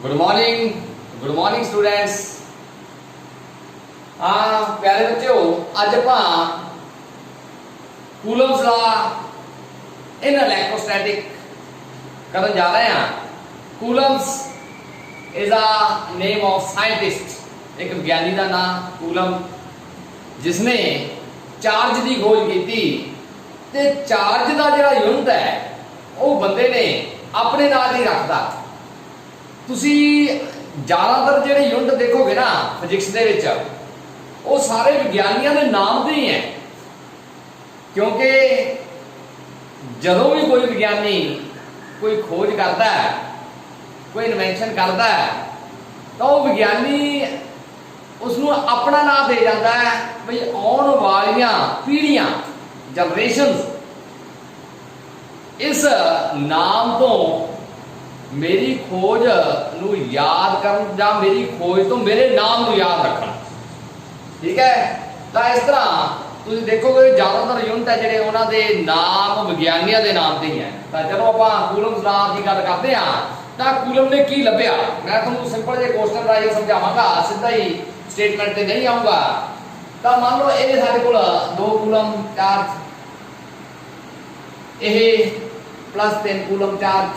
Good morning students. हाँ प्यारे बच्चों, अज आप कूलम्स लॉ इन इलेक्ट्रोस्टैटिक करन जा रहे हैं। Coulomb's is a name of scientist, एक विज्ञानी का नाम कूलम, जिसने चार्ज की खोज की। ते चार्ज का जो यूनिट है वो बंदे ने अपने नाल ही रखता। तुसी ज़्यादातर जो यूनिट देखोगे ना फिजिक्स के विच, वो सारे विज्ञानियों के नाम के ही हैं, क्योंकि जदों भी कोई विज्ञानी कोई खोज करता है, कोई इन्वेंशन करता है, तो वो विज्ञानी उसनों अपना नाम दे जाता है भाई आने वालियां पीढ़ियां, जनरेशंस इस नाम तो मेरी खोज नू याद करन जां मेरी खोज तो मेरे नाम नू याद रखना। ठीक है, तो इस तरह तुम देखोगे ज़्यादातर यूनिट है ਜਿਹੜੇ ਉਹਨਾਂ ਦੇ नाम विज्ञानियों के नाम से ही है। तो चलो आप कूलम्स लॉ की गल करते हैं। तो कूलम ने की लभ्या, मैं तुहानू सिंपल जे क्वेश्चन राही समझावांगा, सीधा ही स्टेटमेंट ते नहीं आऊंगा। तो मान लो ये साडे कोल 2 कूलम चार्ज, यह प्लस 3 कूलम चार्ज,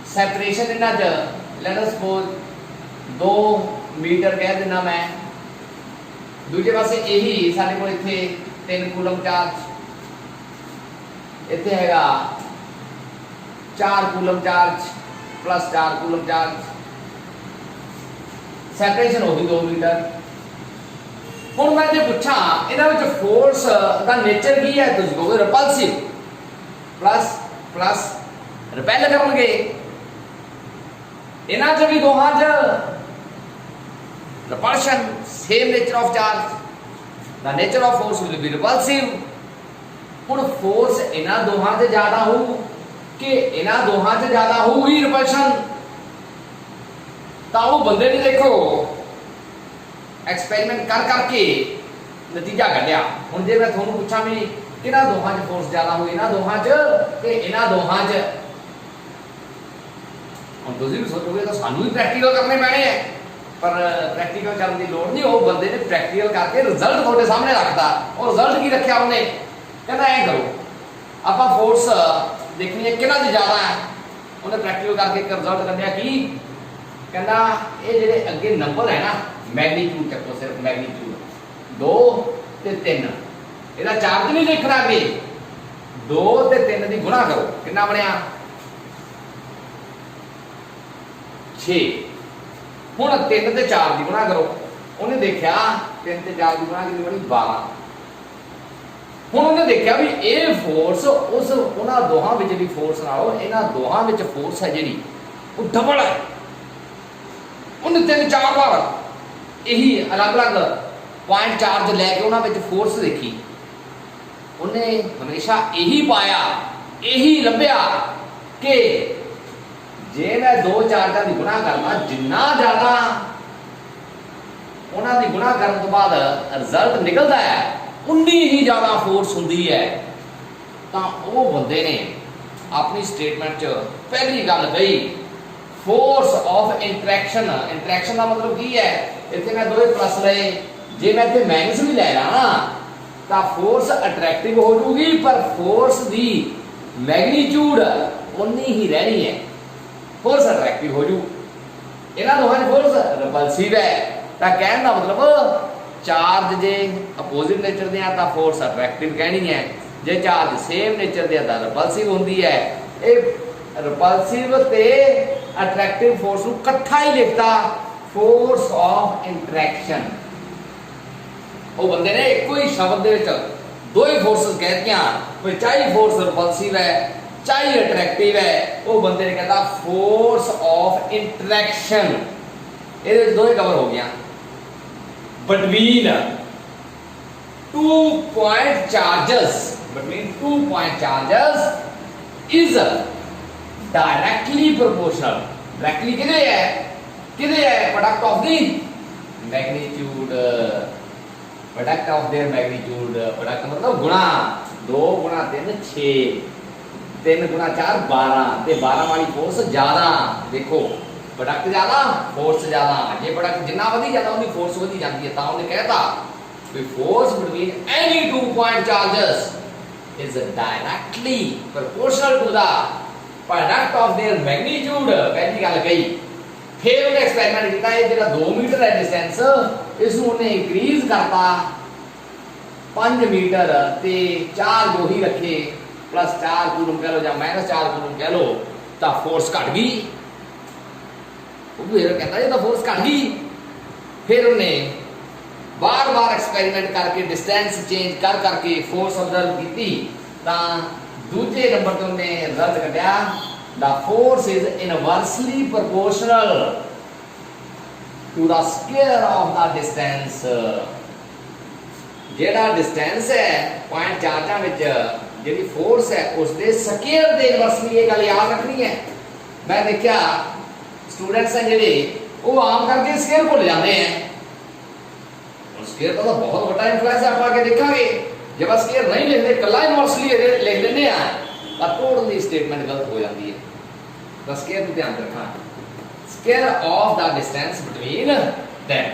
सैपरेशन इन्हां च लेट अस सपोज 2 मीटर कह देना मैं। दूजे पासे यही साडे कोल इत्थे 3 कूलम चार्ज, इत्थे हैगा 4 coulomb charge plus 4 coulomb charge, separation होगी 2 मीटर। हुण मैं जे पुछां इन्हां विच फोर्स दा नेचर की है, तुसीं कहोगे रिपल्सिव, प्लस प्लस रिपेल करनगे। इन्हां च भी दोहां च repulsion, same nature of charge, the nature of force will be repulsive। हुण फोर्स इन्हां दोहां से ज्यादा हो कि इन्हां दोहां से ज्यादा होगी रिपल्शन, तो वो बंदे ने देखो एक्सपेरिमेंट कर करके नतीजा कढ़िया। हुण जे मैं तुहानू पूछां भी इन्हां दोहां च फोर्स ज्यादा होई इन्हां दोहां च ते इन्हां दोहां च, हुण तुसीं भी सोचोगे तो सानू ही प्रैक्टिकल करने पैणे है, पर प्रैक्टिकल करने की लोड़ नहीं। वो बंदे ने प्रैक्टिकल करके रिजल्ट थोड़े सामने रखता। और रिजल्ट की रखा उन्हें, कहना ऐ करो आप फोर्स देखनी है किहना दी ज्यादा है। उन्हें प्रैक्टिकल करके एक रिजल्ट कढ़िया की, कहना ये जेडे अगे नंबर है ना, मैग्नीट्यूड चको, सिर्फ मैग्नीट्यूड 2 ते 3, इहदा चार्ज नहीं देखना। अगे 2 ते 3 दी गुणा करो, कितना बनया 6। हुण 3 ते 4 की गुणा करो, उन्हें देखा 3 ते 4 की गुणा कितनी बनी 12। हुण उन्हें देखा भी ये फोर्स उस उन्हां दोहां विच दी फोर्स नालों इन्हां दोहां विच फोर्स है जिहड़ी वो डबल है। उन्हें 3-4 बार यही अलग अलग पॉइंट चार्ज लैके उन्हां विच फोर्स देखी, उन्हें हमेशा यही पाया, यही लभ्या कि जे मैं 2 चार्जां की गुणा करना, जिन्ना ज्यादा उन्हां दी गुणा करने तो बाद रिजल्ट निकलता है उन्नी ही ज्यादा फोर्स हुंदी है। तो वो बंदे ने अपनी स्टेटमेंट च पहली गल कही फोर्स ऑफ इंटरैक्शन। इंटरैक्शन का मतलब की है, इत्थे मैं 2 प्लस लए, जे मैं इत्थे माइनस भी ले ला ना तो फोर्स अट्रैक्टिव हो जूगी, पर फोर्स दी मैग्नीट्यूड उन्नी ही रहनी है, फोर्स अट्रैक्टिव हो जू। इन्हां दोहां च फोर्स रिपल्सिव है। तो कहने का मतलब चार्ज जे अपोजिट नेचर दे आ तो फोर्स अट्रैक्टिव कहनी है, जे चार्ज सेम नेचर दे आ तो रिपल्सिव होंदी है। ये रिपल्सिव ते अट्रैक्टिव फोर्स को इकट्ठा ही लिखता, फोर्स ऑफ इंटरैक्शन। वो बंदे ने एक ही शब्द दे विच 2 ही फोर्सेस कह दियां, कोई चाहे फोर्स रिपल्सिव है चाहे अट्रैक्टिव है। वो बंदे ने कहता फोर्स ऑफ इंटरैक्शन, ये 2 ही कवर हो गया। Between 2 point charges, between 2 point charges is directly proportional. Directly किधे है product of the magnitude, product of their magnitude. Product मतलब गुणा, 2 गुणा 3 6, 3 गुणा 4 12 ते 12 वाली फोर्स ज्यादा। देखो प्रोडक्ट ज़्यादा फोर्स ज़्यादा, जे प्रोडक्ट जिन्ना वधी जाता उन्नी फोर्स वधी जाती है। तो उन्हें कहता कि force between any 2 point charges is directly proportional to the product of their magnitude. पहली गल कही, फिर उन्हें एक्सपेरिमेंट किया, ये जो 2 मीटर है डिस्टेंस इसनूं उन्हें इंक्रीज करता 5 मीटर ते 4 जो ही रखे प्लस 4 कूलम कह लो या -4 कूलम कह लो, तो फोर्स घट गई। फिर कहता ये तो फोर्स घट गई। फिर उन्हें बार बार एक्सपेरिमेंट करके डिस्टेंस चेंज कर करके फोर्स ऑब्जर्व की, दूजे नंबर पर उन्हें रिजल्ट कटिया the force is inversely proportional to the square of the distance. जेड़ा डिस्टेंस है पॉइंट चार्जां विच जेडी फोर्स है उसके स्क्वायर दे इनवर्सली, ये गल याद रखनी है। मैं देखा स्टूडेंट्स हैं जेडे वो आम करके स्केयर भुल जाते हैं। स्केयर का तो बहुत बड़ा इन्फ्लुएंस है, आप आगे देखेंगे। जब आप स्केयर नहीं लिखते कला इनवर्सली लिख लेने तो टोटली स्टेटमेंट गलत हो जाती है। तो स्केयर को ध्यान रखना, square of the distance between them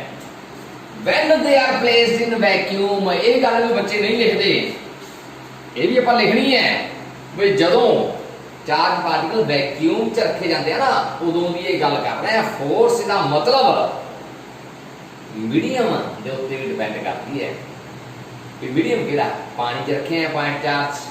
when they are placed in vacuum. ये गल भी बच्चे नहीं लिखते, ये भी आप लिखनी है भाई जदों चार्ज पार्टिकल वैक्यूम च रखे जाते हैं ना उदों की ये गल कर रहे हैं। फोर्स का मतलब मीडियम के उत्ते भी डिपेंड करती है कि मीडियम किहड़ा, पानी च रखे हैं पॉइंट चार्ज,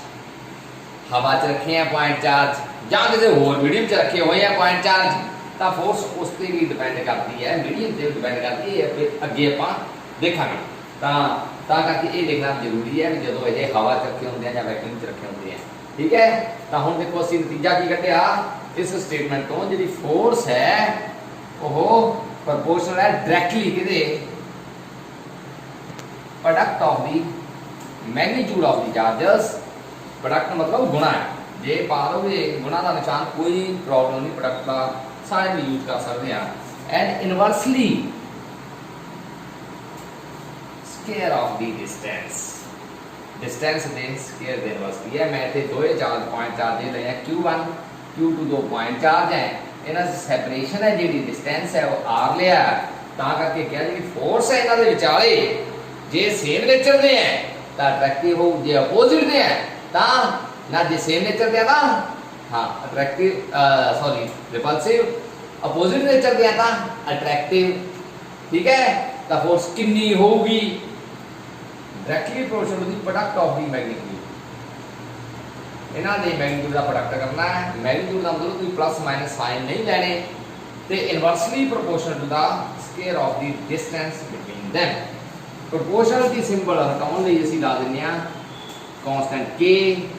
हवा च रखे हैं पॉइंट चार्ज, या किसी होर मीडियम च रखे हुए हैं पॉइंट चार्ज, तो फोर्स उस पर भी डिपेंड करती है, मीडियम से डिपेंड करती है। फिर अगे आप देखेंगे तो करके ये देखना जरूरी है कि जो ये हवा च रखे होंगे या वैक्यूम च रखे होंगे हैं। ठीक है, तो हम देखो असं नतीजा की कटिया इस स्टेटमेंट तो जी फोर्स है वो प्रोपोर्शनल है डायरेक्टली किदे product of the magnitude of the charges. Product मतलब गुणा है, जे पा दोगे गुणा का निशान कोई प्रॉब्लम नहीं, प्रोडक्ट का सारे भी यूज कर सकते हैं। And inversely square of the distance, distance they square they inversely है। मैं इतने दो चार्ज पॉइंट चार्ज ले हैं Q1 Q2 दो पॉइंट चार्ज है, इन्हां दी सैपरेशन है जी डिस्टेंस है वो R लिया, तां करके क्या जी फोर्स है इन्हां दे विचाले जे सेम नेचर दे हैं तो अट्रैक्टिव हो, जे अपोजिट दे हैं तो ना जे सेम नेचर दे ना हाँ attractive sorry repulsive, opposite nature दे तो अट्रैक्टिव। ठीक है, तो फोर्स कितनी होगी directly proportional to the product of the magnitude. इन्हां दे मैग्नीट्यूड का प्रोडक्ट करना है, मैग्नीट्यूड का मतलब कोई प्लस माइनस साइन नहीं लेने, तो inversely proportional to the square of the distance between them. Proportional की सिंपल हटाउण लई असीं ला दिंदे हां कांस्टेंट k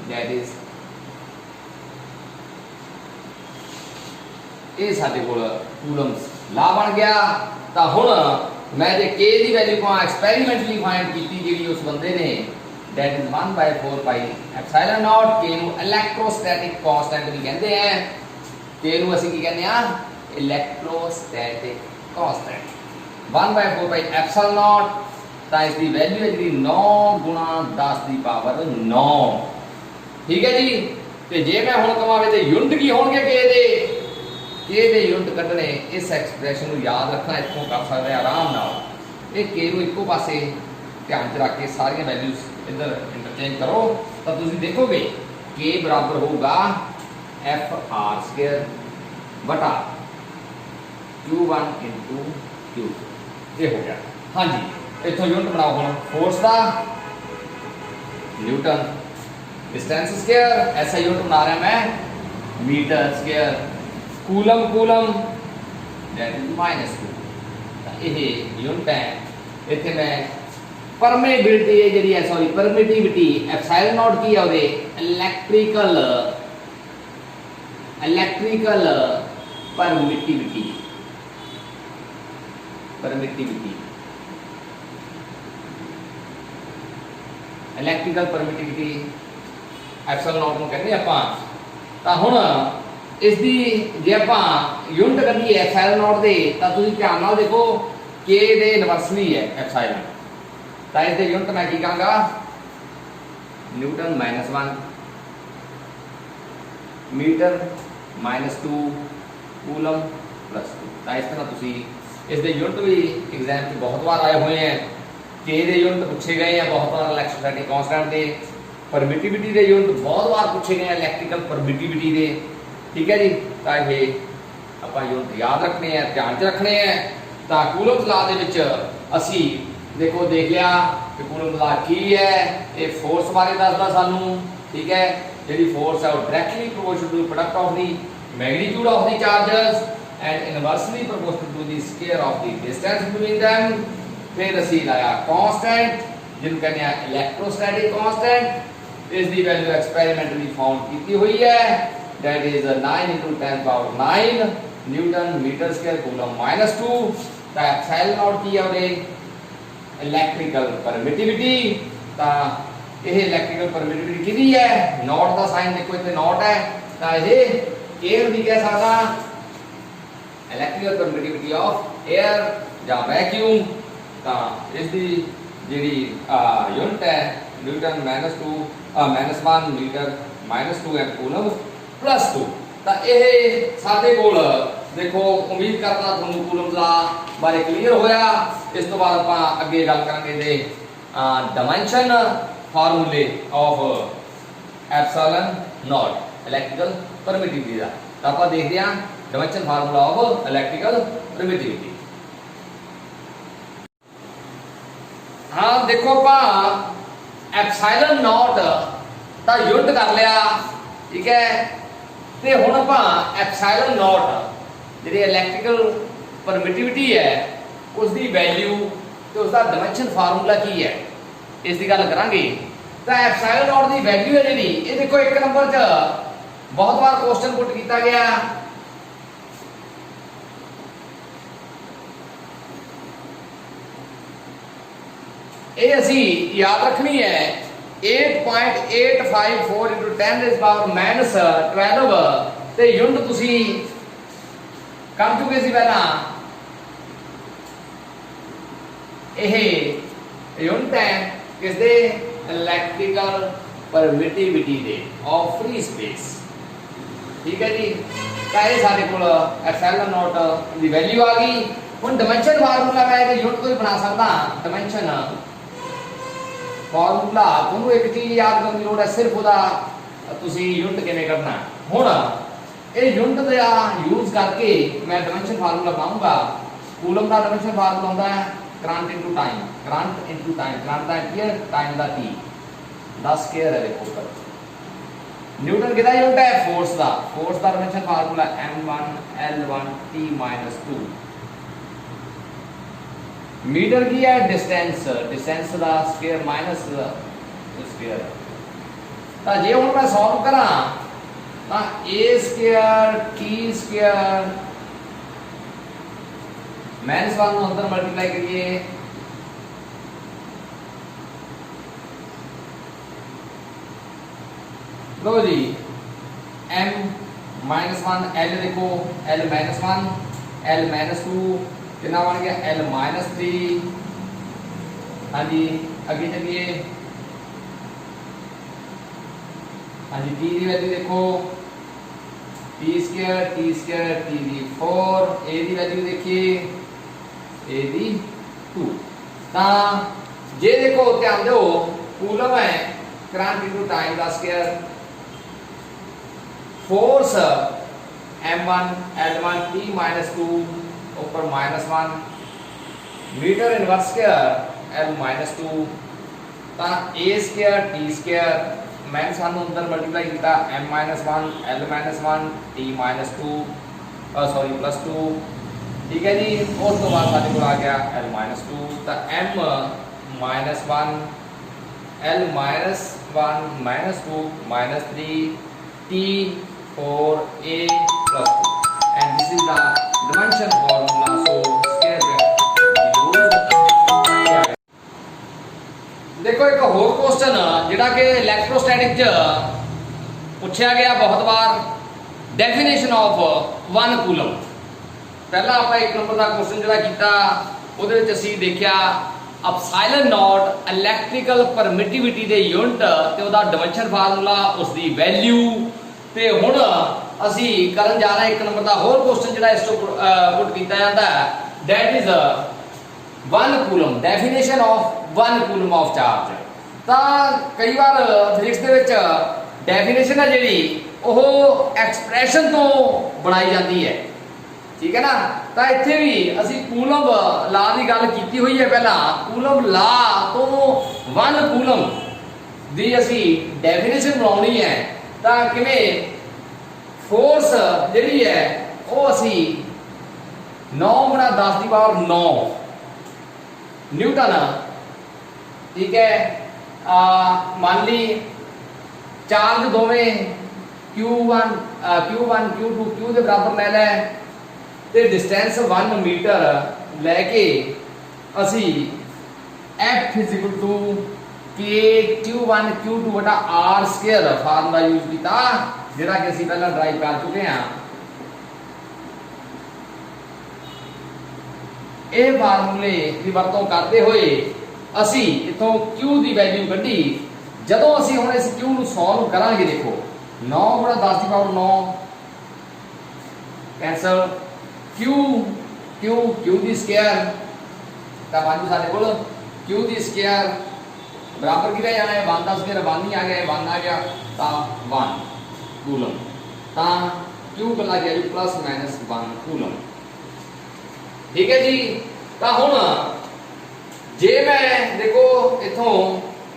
दैट इज ये साडे कोल कूलम्स ला बन गया। तो हुण मैं जे k की वैल्यू को एक्सपेरिमेंटली फाइंड की जी उस बंदे ने that is 1/4 pi epsilon not, k ਨੂੰ इलैक्ट्रोस्टैटिक कांस्टेंट भी कहते हैं, k ਨੂੰ ਅਸੀਂ ਕੀ ਕਹਿੰਦੇ ਆ इलैक्ट्रोस्टैटिक कांस्टेंट 1/4 पाई एप्सिलॉन नॉट। तो इसकी वैल्यू है जी 9 गुणा 10 की पावर 9। ठीक है जी, तो जे मैं हुण कहां वे यूनिट की होणगे के दे यूनिट कढने, इस एक्सप्रैशन को याद रखना, इतों कर सकते हैं आराम नाल। ये के एको पासे ध्यान च रख के सारियां वैल्यूज इधर इंटरचेंज करो तो तुम देखोगे के बराबर होगा FR² बटा Q1 इंटू Q। ये हो गया। हाँ जी, इतों यूनिट बनाओ हम फोर्स का न्यूटन, डिस्टेंस स्क्वायर ऐसा यूनिट बना रहा मैं metre square, coulomb coulomb that is -2। ये यूनिट है। इतने मैं परमेबिलिटी है जी है सॉरी परमिटिविटी एप्सिलॉन नॉट की है electrical permittivity electrical permittivity epsilon not को कहते हैं आप। तो हुण इसकी जे आप यूनिट करिए एप्सिलॉन नॉट दे तो तुसीं ध्यान नाल देखो के दे इनवर्सली है एप्सिलॉन, तो इसके यूनिट मैं की कहूँगा न्यूटन -1, मीटर -2, कूलम +2। ਤਾਂ ਇਸ ਤਰ੍ਹਾਂ ਤੁਸੀਂ ਇਸ ਦੇ ਯੂਨਿਟ ਵੀ ਐਗਜ਼ਾਮ 'ਚ ਬਹੁਤ ਵਾਰ ਆਏ ਹੋਏ ਹੈ। K ਦੇ ਯੂਨਿਟ ਪੁੱਛੇ ਗਏ ਆ ਬਹੁਤ ਵਾਰ ਇਲੈਕਟ੍ਰੋਸਟੈਟਿਕ ਕਾਂਸਟੈਂਟ ਦੇ। परमिटिविटी के यूनिट बहुत बार पूछे गए इलैक्ट्रिकल परमिटिविटी के। ठीक है जी, तो ये आप यूनिट याद रखने हैं, ध्यान च रखने हैं। तो कूलम्स लॉ दे विच असी देखो देख लिया कि कूलम्स लॉ की है, ये फोर्स बारे दसदा सानू। ठीक है, जी फोर्स है वो directly proportional to product of the magnitude of the charges and inversely proportional to the square of the distance between them. फिर असी लाया कांस्टेंट जिन्होंने कहते हैं इलैक्ट्रोस्टैटिक कांस्टेंट। इसकी वैल्यू एक्सपेरिमेंटली फाउंड की हुई है, that is 9 × 10⁹ newton metre square coulomb -2। तो एप्सिलॉन नॉट की है उरे इलैक्ट्रिकल परमिटिविटी। तो यह इलैक्ट्रिकल परमिटिविटी किहदी है, नॉट का साइन देखो इतने नॉट है, तो यह एयर भी कह सकता इलैक्ट्रिकल परमिटिविटी ऑफ एयर या वैक्यूम। तो इसकी जी यूनिट है न्यूटन -1 मीटर -2 एंड कूलम +2। तो यह साडे कोल देखो उम्मीद करता तुहानू कूलम लॉ बारे क्लीयर होया। इस तो बाद आपां अगे गल करांगे दे डायमेंशन फार्मूले of epsilon not electrical permittivity का। तो आपां देखदे हां dimension formula of electrical permittivity. हाँ देखो आपां एप्सिलॉन नॉट का यूनिट कर लिया। ठीक है, तो हुण आपां एप्सिलॉन नॉट जी इलैक्ट्रिकल परमिटिविटी है उसकी वैल्यू तो उसका डायमेंशन फार्मूला की है इसकी गल करांगे। तो एप्सिलॉन नॉट की वैल्यू है जी ये देखो 1 नंबर च बहुत बार क्वेश्चन पुट किया गया। ये असी याद रखनी है 8.854 × 10⁻⁻12 ते यूनिट तुसी कर चुके सी पहला। यह यूनिट है किसदे इलैक्ट्रिकल परमिटिविटी दे ऑफ फ्री स्पेस। ठीक है जी, तो ये साडे कोल एप्सिलॉन नॉट दी वैल्यू आ गई। हुण डायमेंशन फार्मूला मैं यूनिट तो ही बना सकता। डायमेंशन फार्मूला तुहानू एक चीज याद करने की लोड़ है, सिर्फ उहदा तुसी यूनिट किवें करना। हुण ये यूनिट का यूज करके मैं डायमेंशन फार्मूला बनाऊंगा। कूलम का डायमेंशन फार्मूला होता है current into time, current into time, current का एम्पीयर टाइम का टी, 10 स्क्वायर है देखो ऊपर। न्यूटन किहदा यूनिट है फोर्स का, फोर्स का dimension formula m1 L1 T-2। Metre की है डिस्टेंस, डिस्टेंस का स्क्वायर माइनस स्क्वायर। तो जे हुण मैं सॉल्व करा तो a² t² -1 ਨੂੰ अंदर मल्टीप्लाई करिए लो जी m-1 l देखो l -1 l -2 कितना बन गया l-3। हाँ जी आगे चलिए। हाँ जी टी की वैल्यू देखो t² t दी 4, a की वैल्यू देखिए a दी 2। ता जे देखो ध्यान दो कूलम है करंट इनटू टाइम का square, force m1 L1 T-2 ऊपर -1 मीटर इनवर्स स्क्वायर L-2 ता a² t² मैं सानू अंदर मल्टीप्लाई किया m-1 L-1 T-2 सॉरी +2। ठीक है जी, उस तो बाद साडे कोल आ गया L-2 ता m-1 L-1 -2 -3 T4a +2 and this is the dimension formula. So square देखो एक होर क्वेश्चन जिहड़ा कि इलैक्ट्रोस्टैटिक च पूछा गया बहुत बार, डेफिनेशन ऑफ 1 कूलम। पहला आप 1 नंबर का क्वेश्चन जिहड़ा कीता ਉਹਦੇ ਵਿੱਚ ਅਸੀਂ ਦੇਖਿਆ एप्सिलॉन नॉट इलैक्ट्रिकल परमिटिविटी ਦੇ यूनिट ਤੇ ਉਹਦਾ ਡਾਇਮੈਂਸ਼ਨ ਫਾਰਮੂਲਾ, ਉਸ ਦੀ ਵੈਲਿਊ। ਤੇ ਹੁਣ असी करन जा रहे हैं। 1 नंबर का होर क्वेश्चन जिहड़ा इस तो पुट किया जाता है, that is 1 coulomb, definition of 1 coulomb of charge. तो कई बार फिजिक्स के विच डेफिनेशन है जिहड़ी ओह एक्सप्रैशन तो बनाई जाती है, ठीक है ना। तो इत्थे भी असी कूलम ला की गल की हुई है पहला, कूलम ला तो 1 कूलम दी असी डेफिनेशन बनानी है। तो किवें फोर्स जिहड़ी है वो असी 9 गुणा 10 की पावर 9 न्यूटन, ठीक है। मान ली चार्ज दोवें Q1 Q2 Q के बराबर ले लै ते डिस्टेंस 1 मीटर लैके असी F equal to K Q1 Q2 बटा R स्क्वायर फार्मूला यूज किया, जिहड़ा कि असी पहला ड्राइव कर चुके हैं। यह फार्मूले की वरतों करते हुए असी इतों Q की वैल्यू कढ़ी। जदों असी हुण इस Q नूं सॉल्व करांगे, देखो 9 गुणा 10 की पावर 9 कैंसल, Q की स्क्वायर तो बाजू साडे कोल Q की स्क्वायर बराबर की रह जाना है 1 का स्क्वायर 1 ही आ गया, 1 आ गया तो 1 कूलम। तो Q कला गया जी प्लस माइनस 1 कूलम, ठीक है जी। तो हुण जे मैं देखो इथों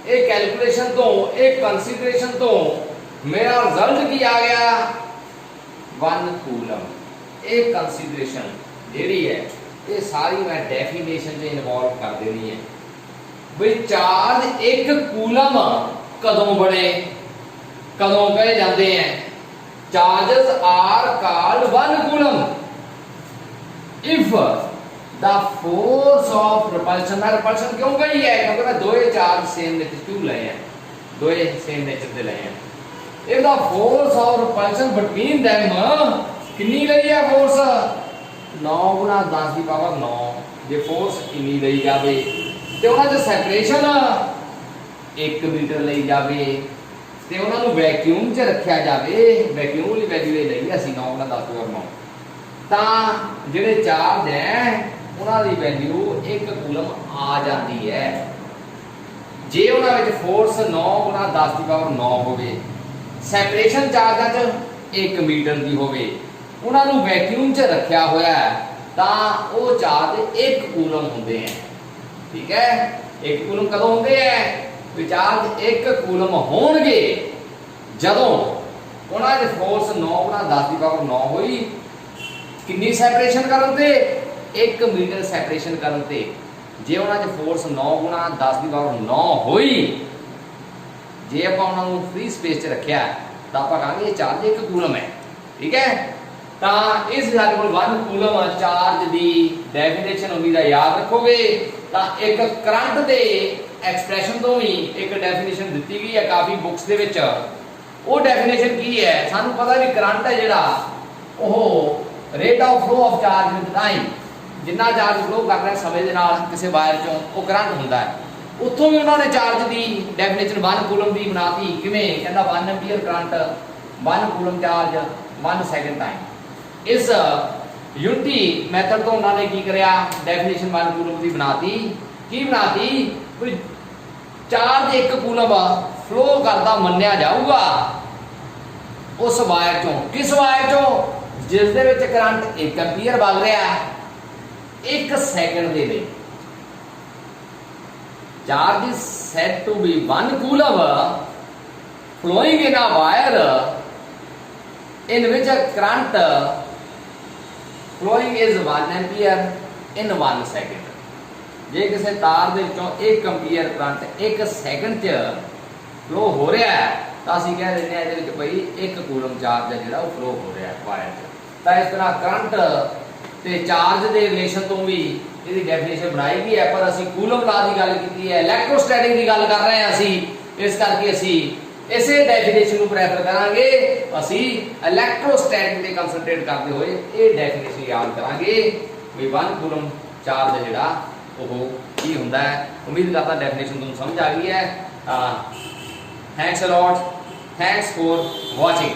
एक कैलकुलेशन तो एक कंसीडरेशन तो मेरा रिजल्ट की आ गया 1 कूलम। एक कंसीडरेशन जिहड़ी है ये सारी मैं डेफिनेशन से इन्वॉल्व कर देनी है। भाई चार्ज 1 कूलम कदों बने, कदों कहे जाते हैं, charges are called 1 coulomb if the force of repulsion. मैं रिपल्शन क्यों कही है, क्योंकि मैं दो चार्ज सेम नेचर क्यों लए हैं, दो सेम नेचर के लए हैं। If the force of repulsion between them कितनी लई है फोर्स 9 गुणा 10 की पावर 9, जे फोर्स इन्नी लई जावे ते उन्हां च सैपरेशन 1 मीटर लई जावे ते उन्हां नूं वैक्यूम च रखिया जावे, वैक्यूम वाली वैल्यू लई असीं 9 गुणा 10 की पावर 9, तां जिहड़े चार्ज है उन्हां दी वैल्यू 1 कूलम आ जाती है। जे उन्हां विच फोर्स 9 गुणा 10 की पावर 9 होवे, सैपरेशन चार्जां च 1 मीटर की होवे, उन्हां नूं वैक्यूम च रखिया होया है तां वो चार्ज 1 कूलम हुंदे हैं, ठीक है। 1 कूलम कदों हुंदे हैं, चार्ज 1 कूलम होणगे जदों उन्हां च फोर्स 9 गुणा 10 की पावर 9 होई, कितनी सैपरेशन करन ते 1 मीटर सैपरेशन करन ते। जे उन्हां च फोर्स 9 गुणा 10 की पावर 9 होई, जे आपां उन्हां नूं फ्री स्पेस च रखिया तां आपां कहांगे चार्ज 1 कूलम है, ठीक है। तां इस साडे कोल 1 कूलम चार्ज दी डेफिनेशन उम्मीद है याद रखोगे। तां एक करंट दे एक्सप्रैशन तो ही एक डेफिनेशन दित्ती गई है काफ़ी बुक्स दे विच। वो डेफिनेशन की है, सानू पता भी करंट है जिहड़ा ओह rate of flow of charge with time, जिन्ना चार्ज फ्लो कर रहा है समय के नाल किसी वायर चों वो करंट हुंदा है। उत्थों भी उन्होंने चार्ज की डेफिनेशन 1 कूलम की बनाती, किवें कहंदा 1 ampere current 1 coulomb charge 1 second time. इस यूनिटी मैथड तो उन्होंने की करिया डेफिनेशन 1 कूलम की बनाती, की बनाती कोई चार्ज 1 कूलम फ्लो करता मन्निया जाऊगा उस वायर चों, किस वायर चों जिस दे विच करंट 1 एम्पीयर वग रहा है 1 सैकेंड के लिए। Charge is said to be 1 coulomb flowing in a wire in which a current flowing is 1 ampere in 1 second। जे किसी तार दे विचों 1 एम्पीयर करंट 1 सैकेंड च फ्लो हो रहा है तो असीं कह दिंदे आ इहदे विच भाई 1 कूलम चार्ज है जिहड़ा फ्लो हो रहा है वायर च। तो इस तरह करंट ते चार्ज के रिलेशन तो भी इसकी डेफिनेशन बनाई गई है, पर असी कूलम ला की गल की है, इलैक्ट्रोस्टैटिक की गल कर रहे हैं असी, इस करके असी इसे डेफिनेशन को प्रेफर करांगे। असी इलैक्ट्रोस्टैटिक ते कंसंट्रेट करते हुए ये डेफिनेशन याद करांगे भी 1 कूलम चार्ज जिहड़ा ओह की हुंदा है। उम्मीद करता डेफिनेशन तुहानूं समझ आ गई है। Thanks a lot, thanks for watching.